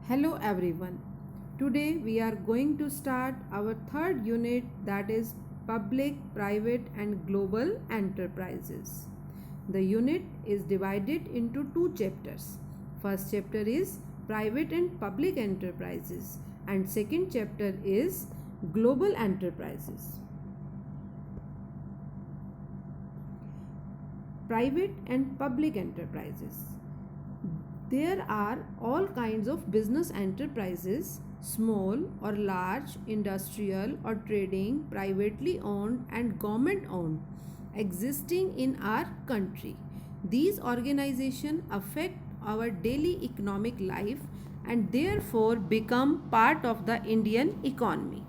Hello everyone. Today we are going to start our third unit, that is public, private and global enterprises. The unit is divided into two chapters. First chapter is private and public enterprises and second chapter is global enterprises. Private and public enterprises. There are all kinds of business enterprises, small or large, industrial or trading, privately owned and government owned, existing in our country. These organizations affect our daily economic life and therefore become part of the Indian economy.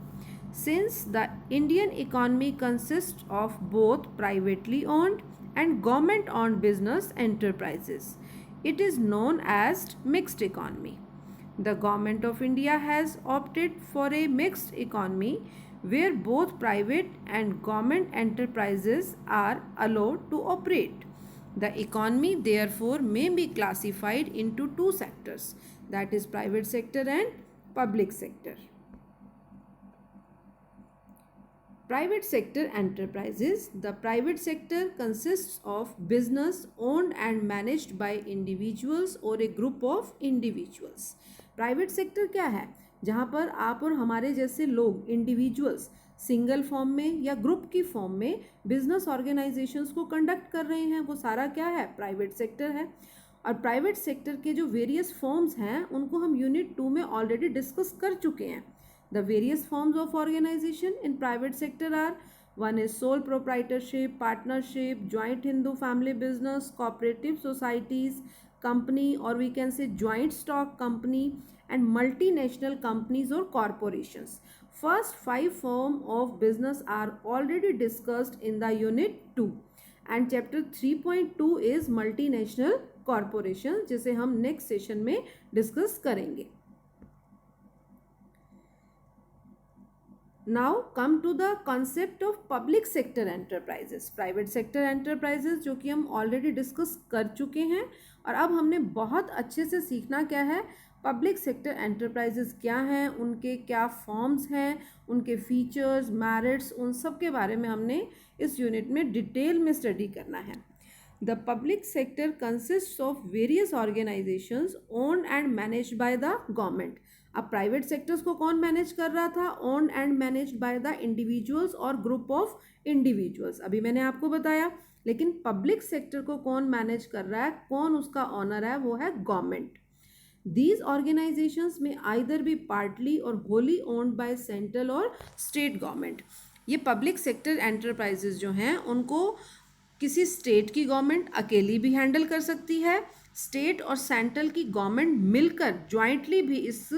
Since the Indian economy consists of both privately owned and government owned business enterprises, it is known as mixed economy. The government of India has opted for a mixed economy where both private and government enterprises are allowed to operate. The economy therefore may be classified into two sectors, that is private sector and public sector. Private sector enterprises. The private sector consists of business owned and managed by individuals or a group of individuals. Private sector क्या है? जहाँ पर आप और हमारे जैसे लोग individuals single form में या ग्रुप की फॉर्म में बिजनेस ऑर्गेनाइजेशंस को कंडक्ट कर रहे हैं, वो सारा क्या है? प्राइवेट सेक्टर है. और प्राइवेट सेक्टर के जो वेरियस फॉर्म्स हैं उनको हम यूनिट 2 में ऑलरेडी डिस्कस कर चुके हैं. The various forms of organization in private sector are: one is sole proprietorship, partnership, joint Hindu family business, cooperative societies, company or we can say joint stock company, and multinational companies or corporations. First 5 forms of business are already discussed in the unit 2 and chapter 3.2 is multinational corporations, जिसे हम next session में discuss करेंगे. Now come to the concept of public sector enterprises. Private sector enterprises जो कि हम already discuss कर चुके हैं और अब हमने बहुत अच्छे से सीखना क्या है, पब्लिक सेक्टर एंटरप्राइजेस क्या हैं, उनके क्या फॉर्म्स हैं, उनके फीचर्स, मेरिट्स, उन सब के बारे में हमने इस यूनिट में डिटेल में स्टडी करना है. The public sector consists of various organizations owned and managed by the government. अब प्राइवेट सेक्टर्स को कौन मैनेज कर रहा था? Owned and managed by the individuals और ग्रुप ऑफ इंडिविजुअल्स, अभी मैंने आपको बताया. लेकिन पब्लिक सेक्टर को कौन मैनेज कर रहा है, कौन उसका ऑनर है? वो है government. These organizations may either be partly or wholly owned by central और state government. ये पब्लिक सेक्टर एंटरप्राइजेज जो हैं उनको किसी स्टेट की गवर्नमेंट अकेली भी हैंडल कर सकती है, स्टेट और सेंट्रल की गवर्नमेंट मिलकर ज्वाइंटली भी इस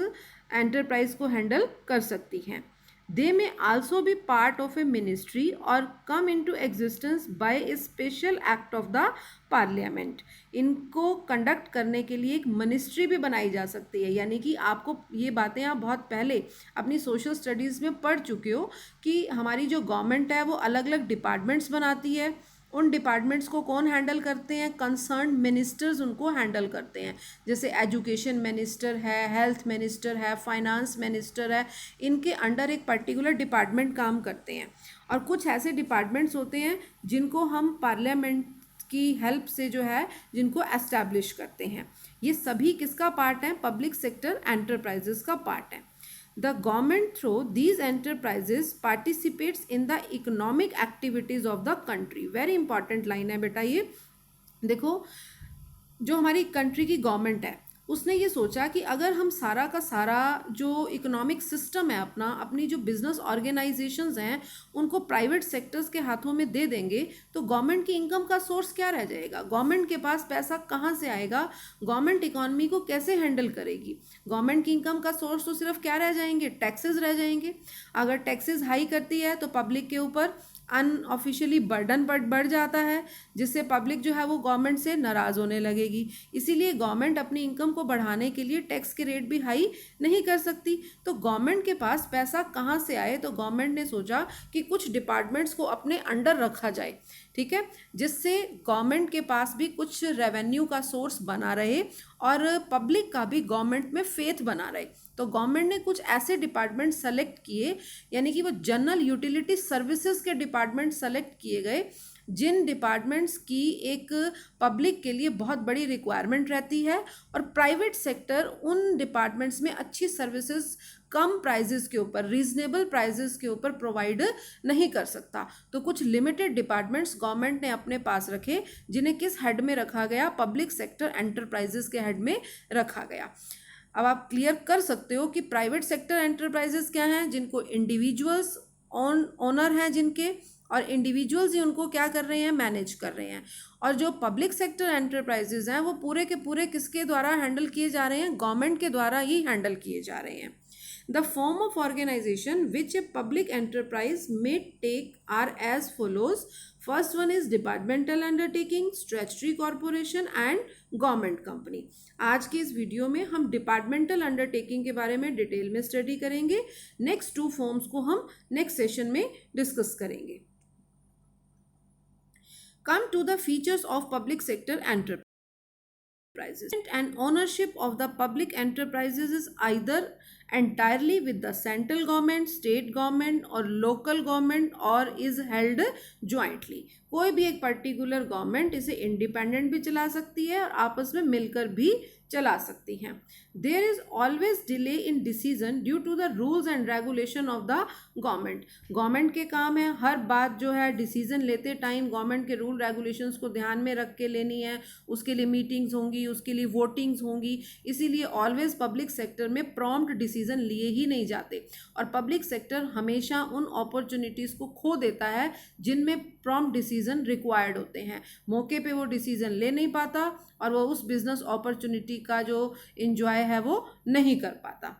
एंटरप्राइज को हैंडल कर सकती हैं. दे में also be part of a ministry और come into existence by a special act of the parliament. इनको कंडक्ट करने के लिए एक मिनिस्ट्री भी बनाई जा सकती है. यानी कि आपको ये बातें आप बहुत पहले अपनी सोशल स्टडीज़ में पढ़ चुके हो कि हमारी जो गवर्नमेंट है वो अलग अलग डिपार्टमेंट्स बनाती है. उन डिपार्टमेंट्स को कौन हैंडल करते हैं? कंसर्न मिनिस्टर्स उनको हैंडल करते हैं. जैसे एजुकेशन मिनिस्टर है, हेल्थ मिनिस्टर है, फाइनेंस मिनिस्टर है. इनके अंडर एक पर्टिकुलर डिपार्टमेंट काम करते हैं. और कुछ ऐसे डिपार्टमेंट्स होते हैं जिनको हम पार्लियामेंट की हेल्प से जो है जिनको एस्टैब्लिश करते हैं. ये सभी किसका पार्ट है? पब्लिक सेक्टर एंटरप्राइजेस का पार्ट है. The government through these enterprises participates in the economic activities of the country. Very important line है बेटा ये. देखो, जो हमारी कंट्री की गवर्नमेंट है उसने ये सोचा कि अगर हम सारा का सारा जो इकोनॉमिक सिस्टम है अपना, अपनी जो बिजनेस ऑर्गेनाइजेशंस हैं उनको प्राइवेट सेक्टर्स के हाथों में दे देंगे तो गवर्नमेंट की इनकम का सोर्स क्या रह जाएगा? गवर्नमेंट के पास पैसा कहाँ से आएगा? गवर्नमेंट इकोनॉमी को कैसे हैंडल करेगी? गवर्नमेंट की इनकम का सोर्स तो सिर्फ क्या रह जाएंगे? टैक्सेस रह जाएंगे. अगर टैक्सेस हाई करती है तो पब्लिक के ऊपर अनऑफिशियली बर्डन बढ़ जाता है, जिससे पब्लिक जो है वो गवर्नमेंट से नाराज़ होने लगेगी. इसीलिए गवर्नमेंट अपनी इनकम को बढ़ाने के लिए टैक्स के रेट भी हाई नहीं कर सकती. तो गवर्नमेंट के पास पैसा कहाँ से आए? तो गवर्नमेंट ने सोचा कि कुछ डिपार्टमेंट्स को अपने अंडर रखा जाए. ठीक है, जिससे गवर्नमेंट के पास भी कुछ रेवेन्यू का सोर्स बना रहे और पब्लिक का भी गवर्नमेंट में फेथ बना रहे। तो गवर्नमेंट ने कुछ ऐसे डिपार्टमेंट सेलेक्ट किए, यानी कि वो जनरल यूटिलिटी सर्विसेज के डिपार्टमेंट सेलेक्ट किए गए, जिन डिपार्टमेंट्स की एक पब्लिक के लिए बहुत बड़ी रिक्वायरमेंट रहती है और प्राइवेट सेक्टर उन डिपार्टमेंट्स में अच्छी सर्विसेज कम प्राइजेस के ऊपर, रीजनेबल प्राइजेस के ऊपर प्रोवाइड नहीं कर सकता। तो कुछ लिमिटेड डिपार्टमेंट्स गवर्नमेंट ने अपने पास रखे, जिन्हें किस हेड में रखा गया, पब्लिक सेक्टर एंटरप्राइजेस के हेड में रखा गया। अब आप क्लियर कर सकते हो कि प्राइवेट सेक्टर एंटरप्राइजेस क्या हैं, जिनको इंडिविजुअल्स ओनर हैं जिनके, और इंडिविजुअल्स ही उनको क्या कर रहे हैं, मैनेज कर रहे हैं। और जो पब्लिक सेक्टर एंटरप्राइजेज हैं वो पूरे के पूरे किसके द्वारा हैंडल किए जा रहे हैं, गवर्नमेंट के द्वारा ही हैंडल किए जा रहे हैं। The form of organization which a public enterprise may take are as follows. First one is departmental undertaking, statutory corporation and government company. आज के इस वीडियो में हम डिपार्टमेंटल अंडरटेकिंग के बारे में डिटेल में स्टडी करेंगे। नेक्स्ट टू फॉर्म्स को हम नेक्स्ट सेशन में डिस्कस करेंगे। Come to the features of public sector enterprises. And ownership of the public enterprises is either entirely with the central government, state government or local government or is held jointly. कोई भी एक particular government इसे independent भी चला सकती है और आपस में मिलकर भी चला सकती हैं। There is always delay in decision due to the rules and regulation of the government. Government के काम है हर बात जो है डिसीजन लेते टाइम गवर्नमेंट के रूल रेगुलेशंस को ध्यान में रख के लेनी है, उसके लिए मीटिंग्स होंगी, उसके लिए वोटिंग्स होंगी, इसीलिए ऑलवेज पब्लिक सेक्टर में प्रॉम्प्ट डिसीजन लिए ही नहीं जाते और पब्लिक सेक्टर हमेशा उन अपॉर्चुनिटीज़ को खो देता है जिनमें प्रॉम्प्ट डिसीजन रिक्वायर्ड होते हैं। मौके पे वो डिसीजन ले नहीं पाता और वो उस बिजनेस अपॉर्चुनिटी का जो इंजॉय है वो नहीं कर पाता।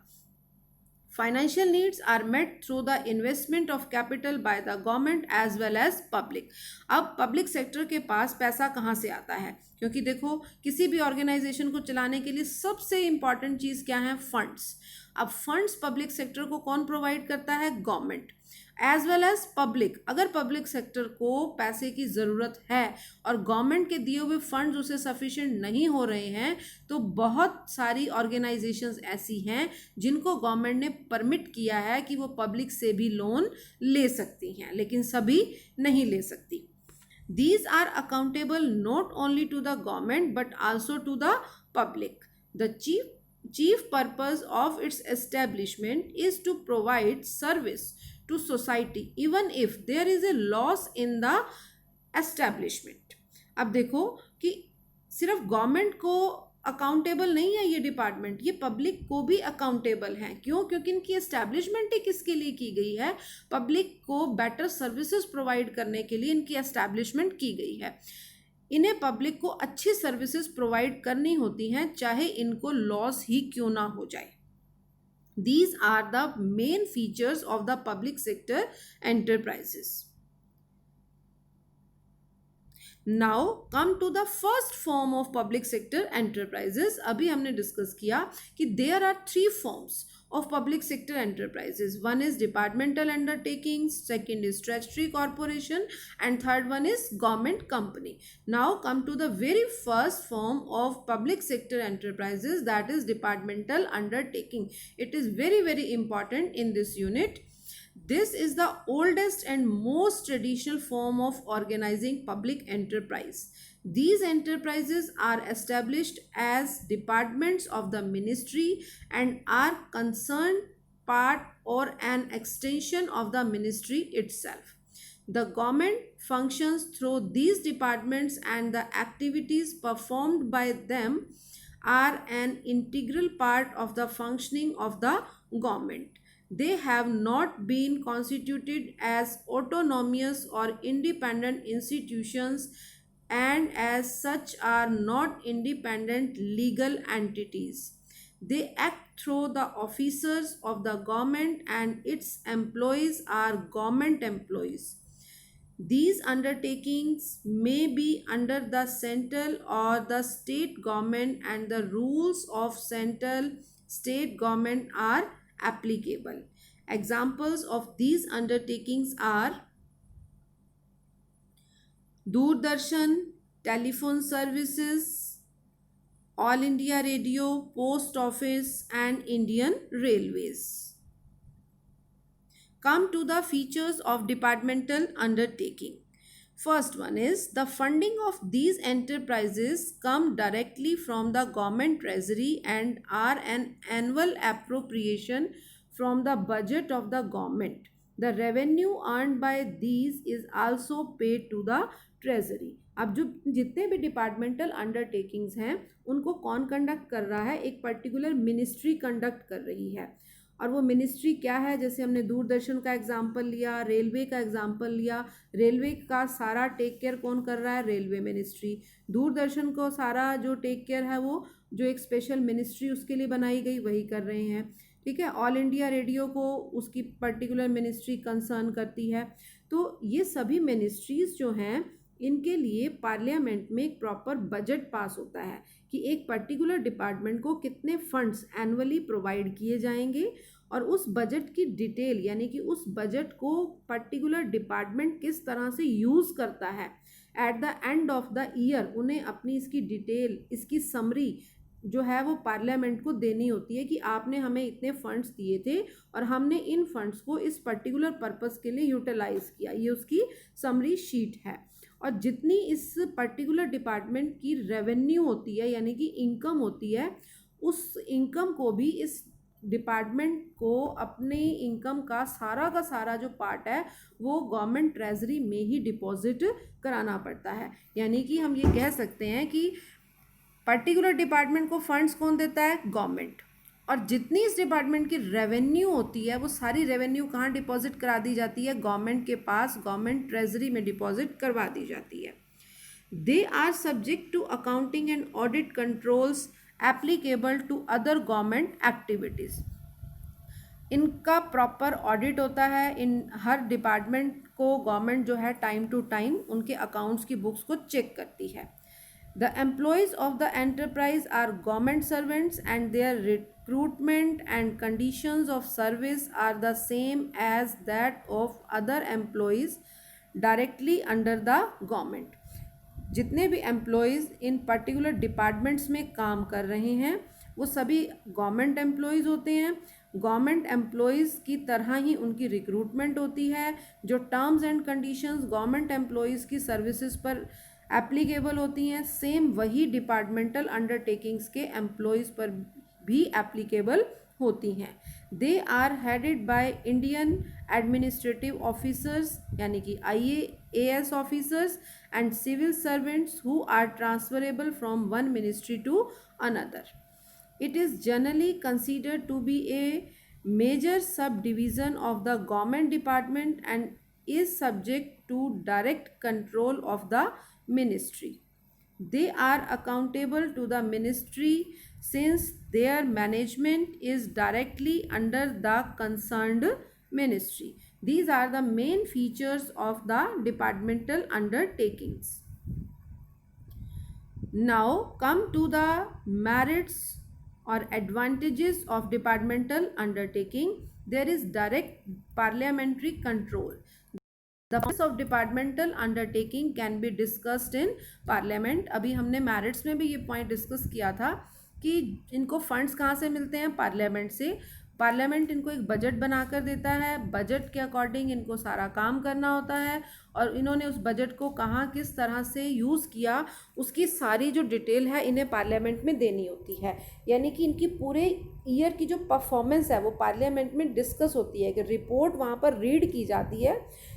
Financial needs are met through the investment of capital by the government as well as public. अब पब्लिक सेक्टर के पास पैसा कहाँ से आता है, क्योंकि देखो किसी भी ऑर्गेनाइजेशन को चलाने के लिए सबसे इंपॉर्टेंट चीज़ क्या है, फंड्स। अब फंड्स पब्लिक सेक्टर को कौन प्रोवाइड करता है, government as well as public. अगर पब्लिक सेक्टर को पैसे की ज़रूरत है और गवर्नमेंट के दिए हुए फंड्स उसे सफिशिएंट नहीं हो रहे हैं तो बहुत सारी ऑर्गेनाइजेशंस ऐसी हैं जिनको गवर्नमेंट ने परमिट किया है कि वो पब्लिक से भी लोन ले सकती हैं, लेकिन सभी नहीं ले सकती। These are accountable not only to the government but also to the public. The chief purpose of its establishment is to provide service to society even if there is a loss in the establishment. अब देखो कि सिर्फ government को accountable नहीं है ये department, ये public को भी अकाउंटेबल है। क्यों? क्योंकि इनकी एस्टैब्लिशमेंट ही किसके लिए की गई है, पब्लिक को बेटर सर्विसेज प्रोवाइड करने के लिए इनकी एस्टैब्लिशमेंट की गई है। इन्हें पब्लिक को अच्छी सर्विसेज प्रोवाइड करनी होती हैं चाहे इनको लॉस ही क्यों ना हो जाए। These are the main features of the public sector enterprises. Now come to the first form of public sector enterprises. अभी हमने डिस्कस किया कि there are three forms of public sector enterprises. One is departmental undertakings, second is statutory corporation, and third one is government company. Now come to the very first form of public sector enterprises, that is departmental undertaking. It is very important in this unit. This is the oldest and most traditional form of organizing public enterprise. These enterprises are established as departments of the ministry and are concerned part or an extension of the ministry itself. The government functions through these departments and the activities performed by them are an integral part of the functioning of the government. They have not been constituted as autonomous or independent institutions and as such are not independent legal entities. They act through the officers of the government and its employees are government employees. These undertakings may be under the central or the state government and the rules of central state government are applicable. Examples of these undertakings are Doordarshan, telephone services, all India radio, post office and Indian railways. Come to the features of departmental undertaking. First one is the funding of these enterprises come directly from the government treasury and are an annual appropriation from the budget of the government. The revenue earned by these is also paid to the treasury. अब जो जितने भी departmental undertakings हैं उनको कौन conduct कर रहा है? एक पर्टिकुलर मिनिस्ट्री कंडक्ट कर रही है. और वो मिनिस्ट्री क्या है? जैसे हमने दूरदर्शन का एग्जाम्पल लिया, रेलवे का एग्जाम्पल लिया. रेलवे का सारा टेक केयर कौन कर रहा है? Railway ministry. दूरदर्शन को सारा जो टेक केयर है वो जो एक स्पेशल मिनिस्ट्री उसके लिए बनाई गई वही कर रहे हैं. ठीक है. ऑल इंडिया रेडियो को उसकी पर्टिकुलर मिनिस्ट्री कंसर्न करती है. तो ये सभी मिनिस्ट्रीज जो हैं इनके लिए पार्लियामेंट में एक प्रॉपर बजट पास होता है कि एक पर्टिकुलर डिपार्टमेंट को कितने फंड्स एनुअली प्रोवाइड किए जाएंगे और उस बजट की डिटेल यानी कि उस बजट को पर्टिकुलर डिपार्टमेंट किस तरह से यूज़ करता है. At the end of the year उन्हें अपनी इसकी डिटेल, इसकी समरी जो है वो पार्लियामेंट को देनी होती है कि आपने हमें इतने फंड्स दिए थे और हमने इन फंड्स को इस पर्टिकुलर पर्पस के लिए यूटिलाइज किया. ये उसकी समरी शीट है. और जितनी इस पर्टिकुलर डिपार्टमेंट की रेवेन्यू होती है यानी कि इनकम होती है, उस इनकम को भी इस डिपार्टमेंट को अपने इनकम का सारा जो पार्ट है वो गवर्नमेंट ट्रेजरी में ही डिपॉजिट कराना पड़ता है. यानी कि हम ये कह सकते हैं कि पर्टिकुलर डिपार्टमेंट को फंड्स कौन देता है? गवर्नमेंट. और जितनी इस डिपार्टमेंट की रेवेन्यू होती है वो सारी रेवेन्यू कहाँ डिपॉजिट करा दी जाती है? गवर्नमेंट के पास, गवर्नमेंट ट्रेजरी में डिपॉजिट करवा दी जाती है. They are subject to accounting and audit controls applicable to other government activities. इनका प्रॉपर ऑडिट होता है. इन हर डिपार्टमेंट को गवर्नमेंट जो है टाइम टू टाइम उनके अकाउंट्स की बुक्स को चेक करती है. The employees of the enterprise are government servants and their recruitment and conditions of service are the same as that of other employees directly under the government. जितने भी employees इन particular departments में काम कर रहे हैं वो सभी गवर्नमेंट एम्प्लॉयज़ होते हैं. गवर्नमेंट एम्प्लॉयज़ की तरह ही उनकी रिक्रूटमेंट होती है. जो terms and conditions government employees की सर्विसेज पर एप्लीकेबल होती हैं सेम वही डिपार्टमेंटल अंडरटेकिंग्स के एम्प्लॉयज़ पर भी एप्लीकेबल होती हैं. They are headed by Indian administrative officers यानी कि IAS officers and civil servants who are transferable from one ministry to another. It is generally considered to be a major sub division of the government department and is subject to direct control of the ministry. They are accountable to the ministry since their management is directly under the concerned ministry. These are the main features of the departmental undertakings. Now come to the merits or advantages of departmental undertaking. There is direct parliamentary control. The purpose of departmental undertaking can be discussed in parliament. अभी हमने merits में भी ये point discuss किया था कि इनको funds कहाँ से मिलते हैं? पार्लियामेंट से. पार्लियामेंट इनको एक बजट बना कर देता है. बजट के अकॉर्डिंग इनको सारा काम करना होता है और इन्होंने उस बजट को कहाँ किस तरह से यूज़ किया उसकी सारी जो डिटेल है इन्हें पार्लियामेंट में देनी होती है. यानी कि इनकी पूरे ईयर की जो परफॉर्मेंस है वो पार्लियामेंट में डिस्कस होती है कि रिपोर्ट वहाँ पर रीड की जाती है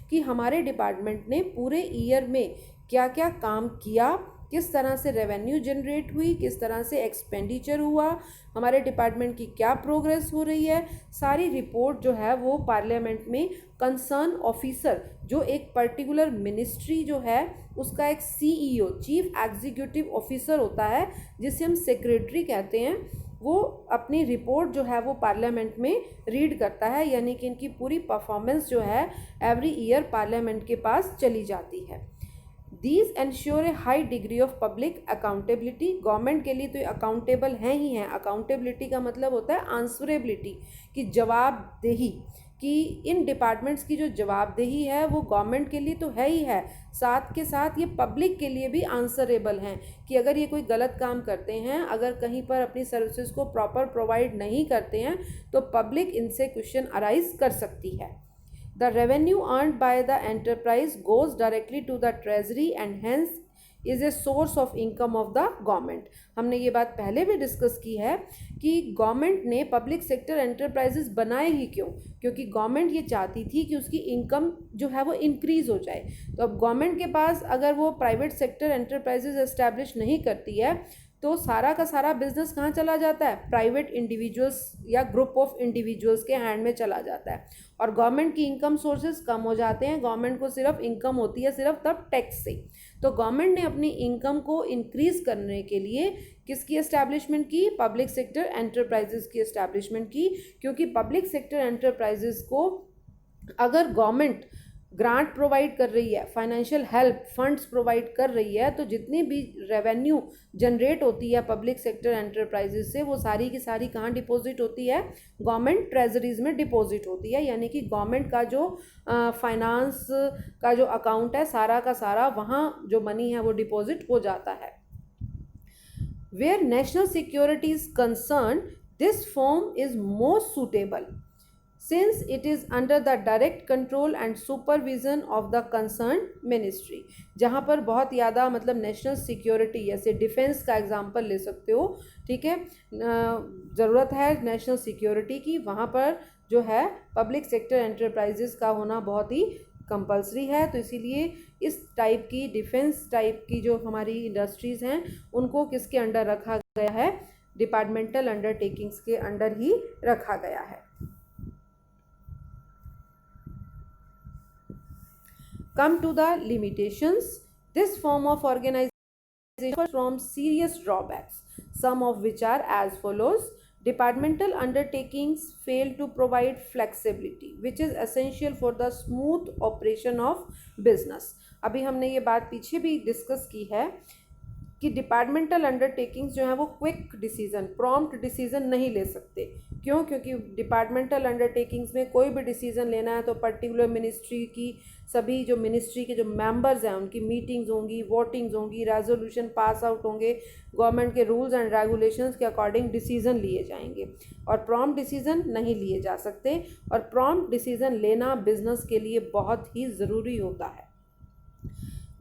कि हमारे डिपार्टमेंट ने पूरे ईयर में क्या क्या काम किया, किस तरह से रेवेन्यू जनरेट हुई, किस तरह से एक्सपेंडिचर हुआ, हमारे डिपार्टमेंट की क्या प्रोग्रेस हो रही है. सारी रिपोर्ट जो है वो पार्लियामेंट में कंसर्न ऑफिसर जो एक पर्टिकुलर मिनिस्ट्री जो है उसका एक CEO चीफ एग्जीक्यूटिव ऑफिसर होता है जिसे हम सेक्रेटरी कहते हैं, वो अपनी रिपोर्ट जो है वो पार्लियामेंट में रीड करता है. यानी कि इनकी पूरी परफॉर्मेंस जो है एवरी ईयर पार्लियामेंट के पास चली जाती है. These ensure a high degree of public accountability. Government के लिए तो अकाउंटेबल हैं ही हैं. अकाउंटेबिलिटी का मतलब होता है आंसरेबिलिटी, कि जवाबदेही, कि इन डिपार्टमेंट्स की जो जवाबदेही है वो गवर्नमेंट के लिए तो है ही है, साथ के साथ ये पब्लिक के लिए भी आंसरेबल हैं कि अगर ये कोई गलत काम करते हैं, अगर कहीं पर अपनी सर्विसेज को प्रॉपर प्रोवाइड नहीं करते हैं तो पब्लिक इनसे क्वेश्चन अराइज कर सकती है। The revenue earned by the enterprise goes directly to the treasury and hence is a source of income of the government. हमने ये बात पहले भी डिस्कस की है कि गवर्नमेंट ने पब्लिक सेक्टर एंटरप्राइजेस बनाए ही क्यों, क्योंकि गवर्नमेंट ये चाहती थी कि उसकी इनकम जो है वो इंक्रीज़ हो जाए। तो अब गवर्नमेंट के पास अगर वो प्राइवेट सेक्टर एंटरप्राइजेस एस्टैब्लिश नहीं करती है तो सारा का सारा बिजनेस कहाँ चला जाता है, प्राइवेट इंडिविजुअल्स या ग्रुप ऑफ इंडिविजुअल्स के हैंड में चला जाता है और गवर्नमेंट की इनकम सोर्सेज कम हो जाते हैं। गवर्नमेंट को सिर्फ इनकम होती है सिर्फ तब टैक्स से। तो गवर्नमेंट ने अपनी इनकम को इंक्रीज करने के लिए किसकी एस्टैब्लिशमेंट की, पब्लिक सेक्टर एंटरप्राइजेस की एस्टैब्लिशमेंट की, क्योंकि पब्लिक सेक्टर एंटरप्राइजेस को अगर गवर्नमेंट ग्रांट प्रोवाइड कर रही है, फाइनेंशियल हेल्प फंड्स प्रोवाइड कर रही है, तो जितनी भी रेवेन्यू जनरेट होती है पब्लिक सेक्टर एंटरप्राइजेस से वो सारी की सारी कहाँ डिपॉजिट होती है, गवर्नमेंट ट्रेजरीज में डिपॉजिट होती है। यानी कि गवर्नमेंट का जो फाइनेंस का जो अकाउंट है सारा का सारा वहाँ जो मनी है वो डिपॉजिट हो जाता है। Where national security is concern this form is most suitable since it is under the direct control and supervision of the concerned ministry। जहाँ पर बहुत ज़्यादा मतलब नेशनल सिक्योरिटी जैसे डिफेंस का एग्जांपल ले सकते हो, ठीक है, ज़रूरत है नेशनल सिक्योरिटी की, वहाँ पर जो है पब्लिक सेक्टर एंटरप्राइजेस का होना बहुत ही कंपलसरी है। तो इसीलिए इस टाइप की डिफेंस टाइप की जो हमारी इंडस्ट्रीज़ हैं उनको किसके अंडर रखा गया है, डिपार्टमेंटल अंडरटेकिंग्स के अंडर ही रखा गया है। Come to the limitations. This form of organization suffers from serious drawbacks, some of which are as follows. Departmental undertakings fail to provide flexibility, which is essential for the smooth operation of business. अभी हमने ये बात पीछे भी discuss की है कि departmental undertakings जो है वो क्विक डिसीजन, प्रॉम्प्ट डिसीजन नहीं ले सकते। क्यों? क्योंकि डिपार्टमेंटल अंडरटेकिंग्स में कोई भी डिसीजन लेना है तो पर्टिकुलर मिनिस्ट्री की सभी जो मिनिस्ट्री के जो मेंबर्स हैं उनकी मीटिंग्स होंगी, वोटिंग्स होंगी, रेजोल्यूशन पास आउट होंगे, गवर्नमेंट के रूल्स एंड रेगुलेशंस के अकॉर्डिंग डिसीजन लिए जाएंगे और प्रॉम्प्ट डिसीजन नहीं लिए जा सकते। और प्रॉम्प्ट डिसीजन लेना बिजनेस के लिए बहुत ही ज़रूरी होता है।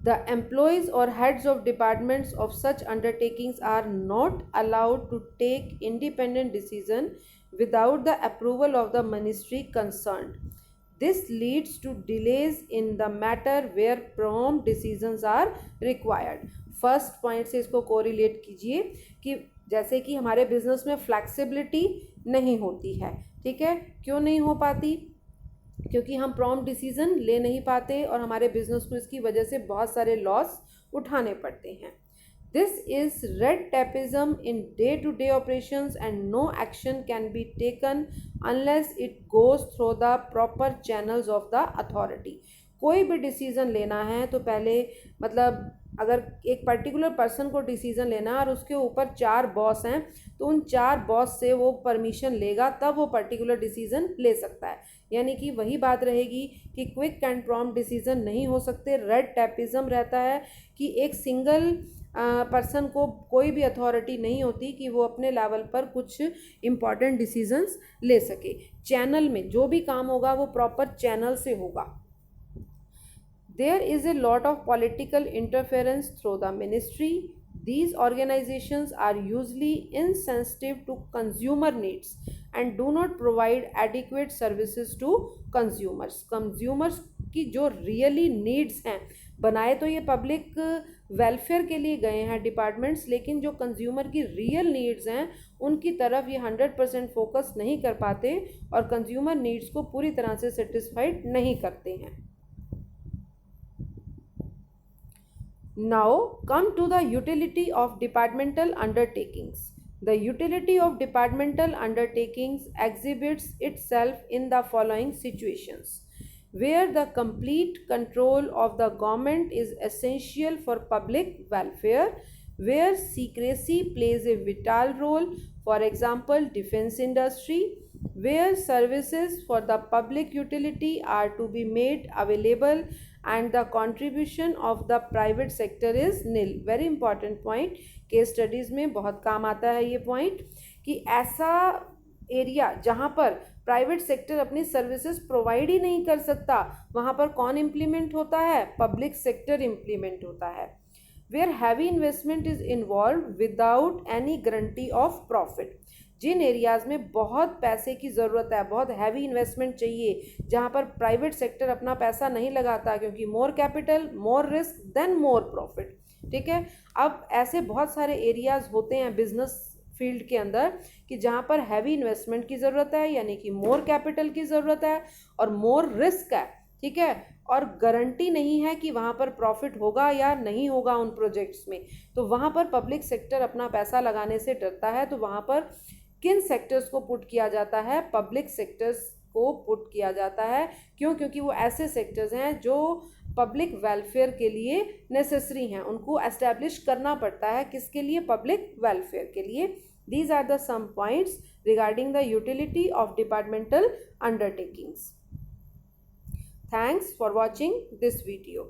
The employees or heads of departments of such undertakings are not allowed to take independent decision without the approval of the ministry concerned. This leads to delays in the matter where prompt decisions are required. First point से इसको correlate कीजिए कि जैसे कि हमारे business में flexibility नहीं होती है, ठीक है, क्यों नहीं हो पाती, क्योंकि हम प्रॉम्प्ट डिसीजन ले नहीं पाते और हमारे बिजनेस को इसकी वजह से बहुत सारे लॉस उठाने पड़ते हैं। This is red tapism in day to day operations and no action can be taken unless it goes through the proper channels of the authority. कोई भी डिसीजन लेना है तो पहले मतलब अगर एक पर्टिकुलर पर्सन को डिसीजन लेना है और उसके ऊपर 4 बॉस हैं तो उन 4 बॉस से वो परमिशन लेगा तब वो पर्टिकुलर डिसीजन ले सकता है। यानी कि वही बात रहेगी कि क्विक एंड प्रॉम्प्ट डिसीजन नहीं हो सकते। रेड टैपिज्म रहता है कि एक सिंगल पर्सन को कोई भी अथॉरिटी नहीं होती कि वो अपने लेवल पर कुछ इम्पॉर्टेंट डिसीजंस ले सके। चैनल में जो भी काम होगा वो प्रॉपर चैनल से होगा। There is a lot of political interference through the ministry. These organizations are usually insensitive to consumer needs and do not provide adequate services to consumers. Consumers की जो really needs हैं, बनाए तो ये public welfare के लिए गए हैं डिपार्टमेंट्स, लेकिन जो कंज्यूमर की रियल नीड्स हैं उनकी तरफ ये 100% फोकस नहीं कर पाते और कंज्यूमर नीड्स को पूरी तरह से सेटिस्फाइड नहीं करते हैं। Now come to the utility of departmental undertakings. The utility of departmental undertakings exhibits itself in the following situations: where the complete control of the government is essential for public welfare, where secrecy plays a vital role, for example defense industry, where services for the public utility are to be made available and the contribution of the private sector is nil. Very important point, case studies में बहुत काम आता है ये point कि ऐसा area जहाँ पर प्राइवेट सेक्टर अपनी सर्विसेज प्रोवाइड ही नहीं कर सकता, वहाँ पर कौन इम्प्लीमेंट होता है? पब्लिक सेक्टर इम्प्लीमेंट होता है. Where heavy investment is involve without any guarantee of profit. जिन एरियाज़ में बहुत पैसे की ज़रूरत है, बहुत हैवी इन्वेस्टमेंट चाहिए, जहाँ पर प्राइवेट सेक्टर अपना पैसा नहीं लगाता, क्योंकि more capital more risk then more profit. ठीक है. अब ऐसे बहुत सारे एरियाज़ होते हैं बिजनेस फील्ड के अंदर कि जहाँ पर हैवी इन्वेस्टमेंट की ज़रूरत है, यानी कि मोर कैपिटल की ज़रूरत है और मोर रिस्क है. ठीक है. और गारंटी नहीं है कि वहाँ पर प्रॉफिट होगा या नहीं होगा उन प्रोजेक्ट्स में, तो वहाँ पर पब्लिक सेक्टर अपना पैसा लगाने से डरता है. तो वहाँ पर किन सेक्टर्स को पुट किया जाता है? पब्लिक सेक्टर्स को पुट किया जाता है. क्यों? क्योंकि वो ऐसे सेक्टर्स हैं जो पब्लिक वेलफेयर के लिए नेसेसरी हैं, उनको एस्टैब्लिश करना पड़ता है. किसके लिए? पब्लिक वेलफेयर के लिए. These are the some points regarding the utility of departmental undertakings. Thanks for watching this video.